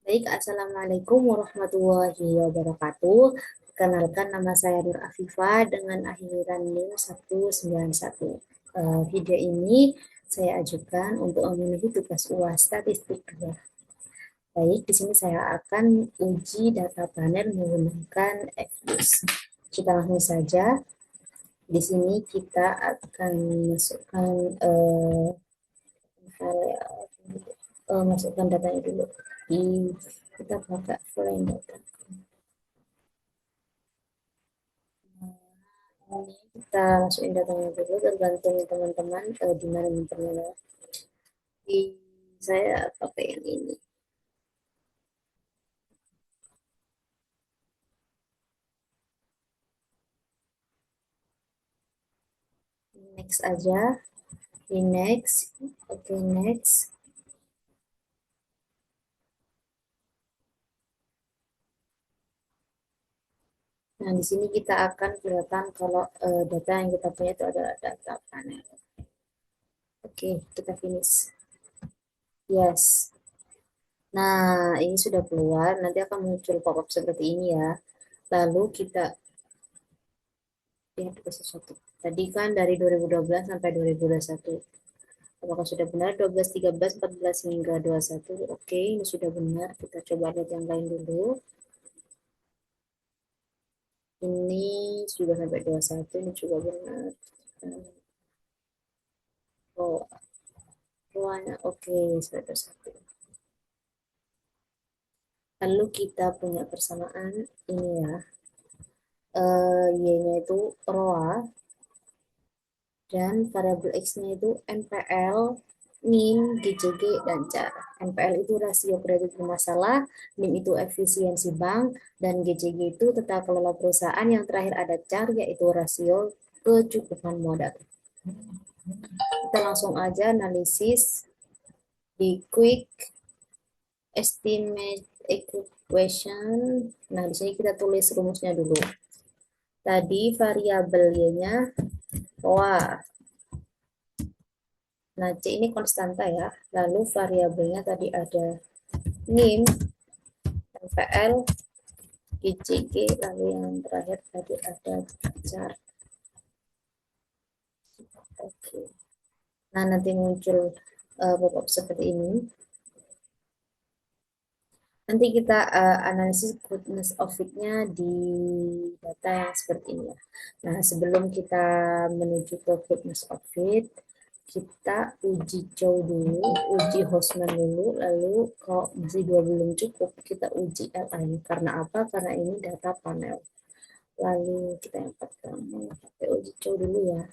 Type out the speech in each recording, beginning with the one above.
Baik, Assalamualaikum warahmatullahi wabarakatuh. Kenalkan nama saya Nur Afifah dengan akhiran NIM 191. Video ini saya ajukan untuk memenuhi tugas UAS statistik 2. Baik, di sini saya akan uji data panel menggunakan XGBoost. Kita langsung saja. Di sini kita akan masukkan masukkan datanya dulu. Kita pakai foreign data. Ini kita masukin datanya dulu, tergantung teman-teman di mana minternya. Di saya pakai yang ini. Next aja. Di next. Oke, next. Nah, di sini kita akan kelihatan kalau data yang kita punya itu adalah data panel. Oke, kita finish. Yes. Nah, ini sudah keluar. Nanti akan muncul pop-up seperti ini ya. Lalu kita lihat ke sesuatu. Tadi kan dari 2012 sampai 2021. Apakah sudah benar 12, 13, 14 hingga 21? Oke, ini sudah benar. Kita coba lihat yang lain dulu. Ini sudah sampai 21, ini juga benar. Oh, ruangnya oke, sudah 21. Lalu kita punya persamaan ini ya. Y-nya itu ROA dan variabel X-nya itu NPL, NIM, GCG, dan CAR. NPL itu rasio kredit bermasalah, NIM itu efisiensi bank, dan GCG itu tata kelola perusahaan. Yang terakhir ada CAR, yaitu rasio kecukupan modal. Kita langsung aja analisis di quick estimate equation. Nah, di sini kita tulis rumusnya dulu. Tadi variabel Y-nya, wah, nah, C ini konstanta ya. Lalu variabelnya tadi ada NIM, NPL, GCG, lalu yang terakhir tadi ada CAR. Oke. Nah, nanti muncul pop-up seperti ini. Nanti kita analisis goodness of fit-nya di data yang seperti ini ya. Nah, sebelum kita menuju ke goodness of fit, kita uji cow dulu, uji Hostman dulu, lalu kalau masih dua belum cukup, kita uji LN. Karena apa? Karena ini data panel. Lalu kita yang pertama pakai uji cow dulu ya.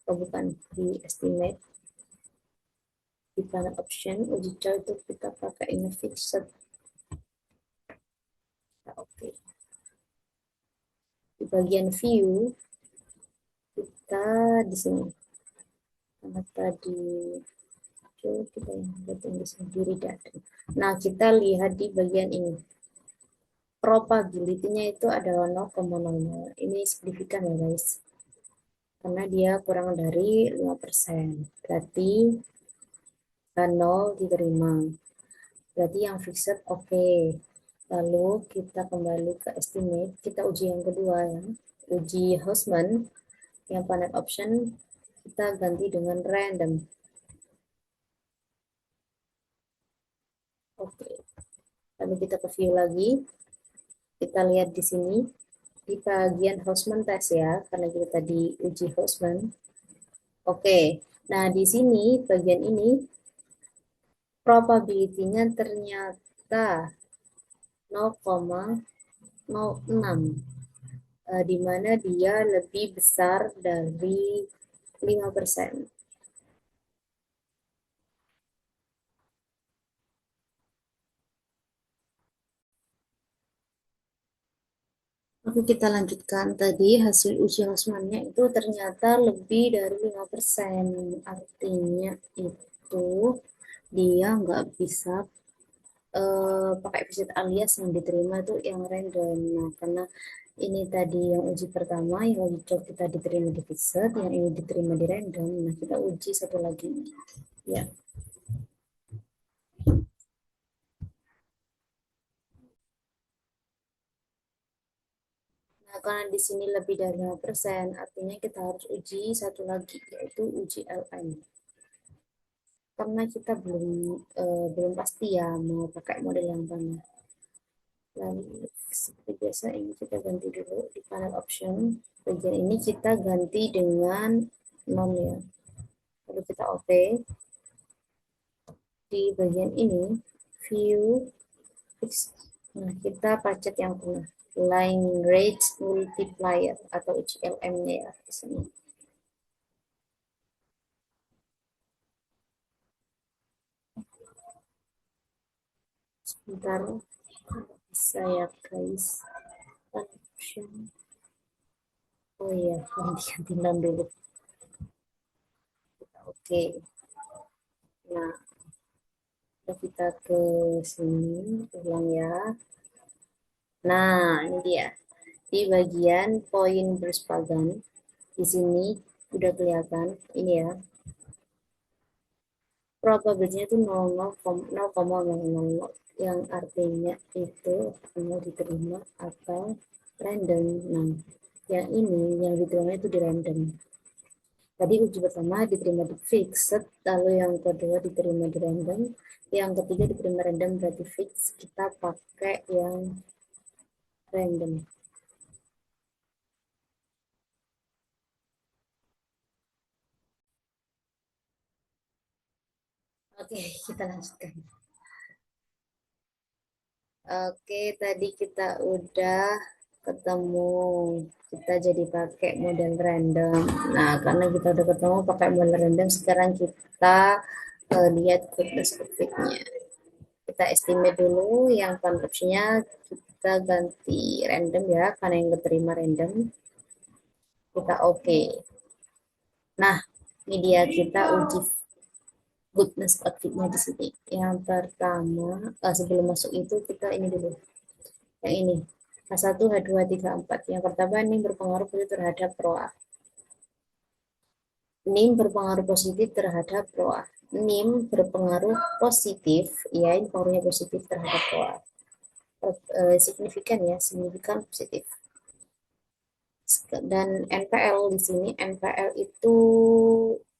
Oh, bukan di estimate. Di panel option, uji cow itu kita pakai ini fixed. Nah, oke. Di bagian view, kita di sini. Karena tadi kita yang di sendiri data. Nah, kita lihat di bagian ini. Probability-nya itu adalah 0,00. Ini signifikan ya, guys. Karena dia kurang dari 5%. Berarti 0 diterima. Berarti yang fixed oke. Lalu kita kembali ke estimate. Kita uji yang kedua ya. Uji Hostman. Yang panel option kita ganti dengan random. Oke. Lalu kita ke view lagi. Kita lihat di sini di bagian Hostman test ya, karena kita tadi uji Hostman. Oke. Nah, di sini bagian ini probability-nya ternyata 0,06, di mana dia lebih besar dari 5%. Oke, kita lanjutkan. Tadi hasil uji Hostman-nya itu ternyata lebih dari 5%. Artinya itu dia nggak bisa pakai visit alias yang diterima itu yang random. Nah, karena ini tadi yang uji pertama, yang uji coba kita diterima di visit, yang ini diterima di random. Nah, kita uji satu lagi. Ya. karena di sini lebih dari 5%, artinya kita harus uji satu lagi, yaitu uji LM. Karena kita belum pasti ya mau pakai model yang mana. Lalu seperti biasa ini kita ganti dulu di panel option. Bagian ini kita ganti dengan non ya. Lalu kita OK. Di bagian ini view fix. Nah, kita pacet yang tengah. Line rate multiplier atau HLM-nya ya di sini. Sebentar, bisa ya guys. Option. Oh iya, ganti-ganti non dulu. Oke. Nah, kita ke sini, ulang ya. Nah, ini dia. Di bagian poin bersepadan, di sini udah kelihatan, ini ya. Probability itu 0,000, yang artinya itu mau diterima atau random. Nah, yang ini yang diterima itu di random. Tadi uji pertama diterima di fixed, lalu yang kedua diterima di random, yang ketiga diterima random berarti fix. Kita pakai yang random. Oke, kita lanjutkan. Oke, tadi kita udah ketemu. Kita jadi pakai model random. Nah, karena kita udah ketemu pakai model random, sekarang kita lihat goodness fit-nya. Kita estimate dulu yang conversion-nya kita ganti random ya, karena yang diterima random. Kita oke. Nah, ini dia kita uji goodness fit-nya di sini. Yang pertama, sebelum masuk itu kita ini dulu. Yang ini. H1, H2, H3, H4. Yang pertama ini berpengaruh terhadap ROA. NIM berpengaruh positif terhadap ROA. NIM berpengaruh positif, ya ini pengaruhnya positif terhadap ROA. Signifikan ya, signifikan positif. Dan NPL di sini, NPL itu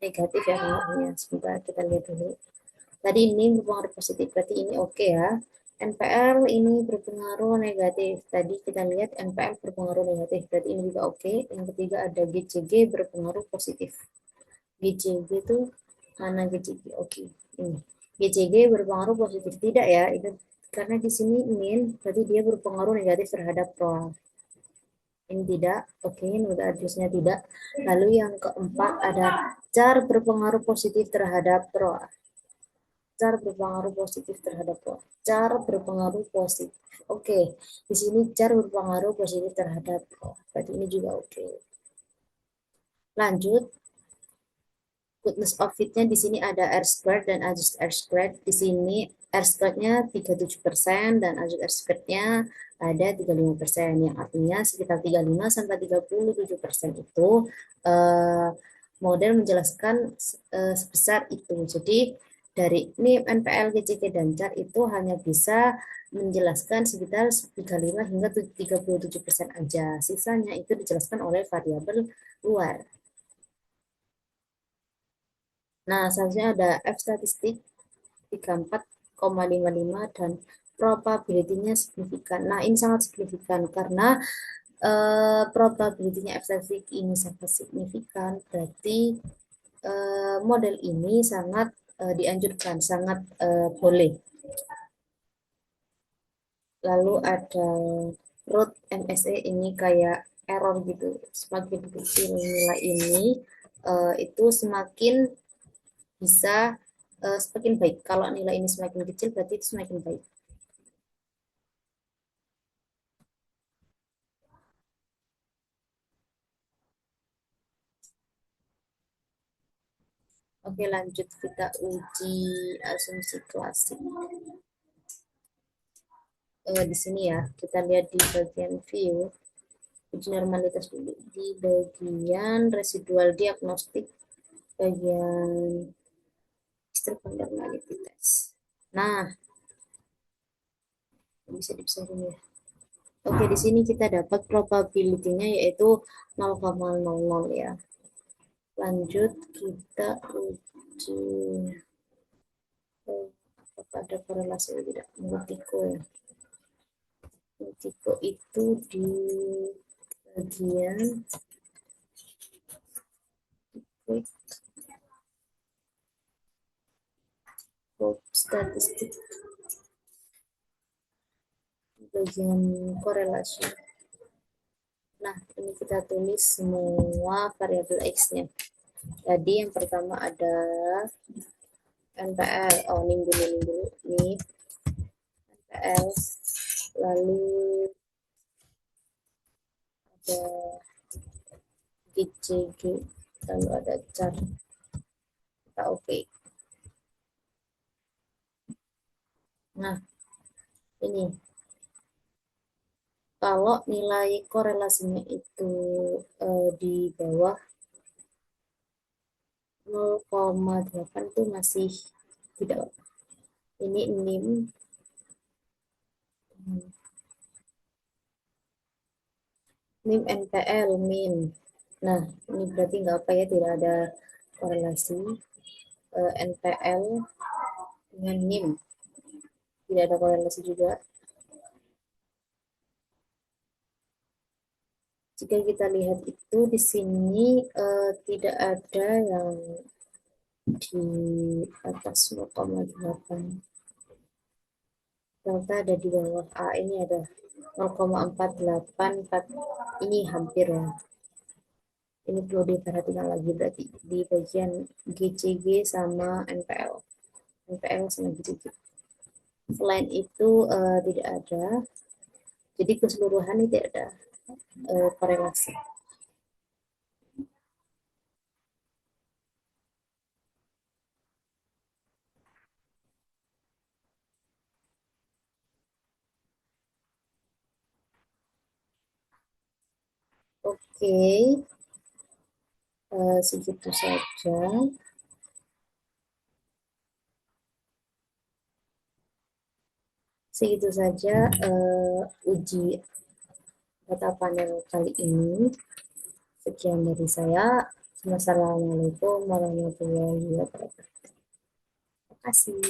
negatif ya pengaruhnya. Sebentar kita lihat dulu. Tadi ini berpengaruh positif, berarti ini oke ya. NPL ini berpengaruh negatif. Tadi kita lihat NPL berpengaruh negatif, berarti ini juga oke. Yang ketiga ada GCG berpengaruh positif. GCG itu mana GCG? Oke, ini. GCG berpengaruh positif tidak ya? Itu karena di sini min, berarti dia berpengaruh negatif terhadap ROA. Ini tidak, oke, nilai addressnya tidak. Lalu yang keempat ada car berpengaruh positif terhadap ROA. Car berpengaruh positif terhadap ROA. Car berpengaruh positif. Oke, di sini car berpengaruh positif terhadap ROA. Berarti ini juga oke. Lanjut, goodness of fit-nya di sini ada R squared dan adjust R squared. Di sini R squared-nya 37% dan adjust R squared-nya ada 35%, yang artinya sekitar 35 sampai 37% itu eh, model menjelaskan sebesar itu. Jadi dari NIM, NPL, GCG, dan CAR itu hanya bisa menjelaskan sekitar 35 hingga 37% aja. Sisanya itu dijelaskan oleh variabel luar. Nah, selanjutnya ada F statistik 34,55 dan probability-nya signifikan. Nah, ini sangat signifikan karena probability-nya F statistik ini sangat signifikan, berarti model ini sangat dianjurkan, sangat boleh. Lalu ada root MSE ini kayak error gitu. Semakin kecil nilai ini, itu semakin bisa semakin baik. Kalau nilai ini semakin kecil, berarti itu semakin baik. Oke, lanjut kita uji asumsi klasik. Di sini ya, kita lihat di bagian view, uji normalitas dulu. Di bagian residual diagnostik, bagian normalitas. Nah, bisa dipisahin ya. Oke, di sini kita dapat probability-nya yaitu 0,00 ya. Lanjut kita uji apakah ada korelasi atau tidak. Multiko ya. Multiko itu di bagian quick statistik, bagian korelasi. Nah, ini kita tulis semua variabel X-nya. Jadi yang pertama ada NPL, nim dulu, nih NPL, lalu ada GCG, lalu ada char, kita oke. Nah, ini kalau nilai korelasinya itu di bawah 0,8 itu masih tidak. Ini nim NPL min. Nah, ini berarti nggak apa ya, tidak ada korelasi NPL dengan nim, tidak ada korelasi juga. Jika kita lihat itu di sini tidak ada yang di atas 0,8. Delta ada di bawah. Ini ada 0,484. Ini hampir ya. Ini perlu diperhatikan lagi berarti di bagian GCG sama NPL. NPL sama GCG. Selain itu tidak ada. Jadi keseluruhan ini tidak ada korelasi. Oke, segitu saja. Segitu saja uji data panel kali ini. Sekian dari saya. Wassalamualaikum warahmatullahi wabarakatuh. Terima kasih.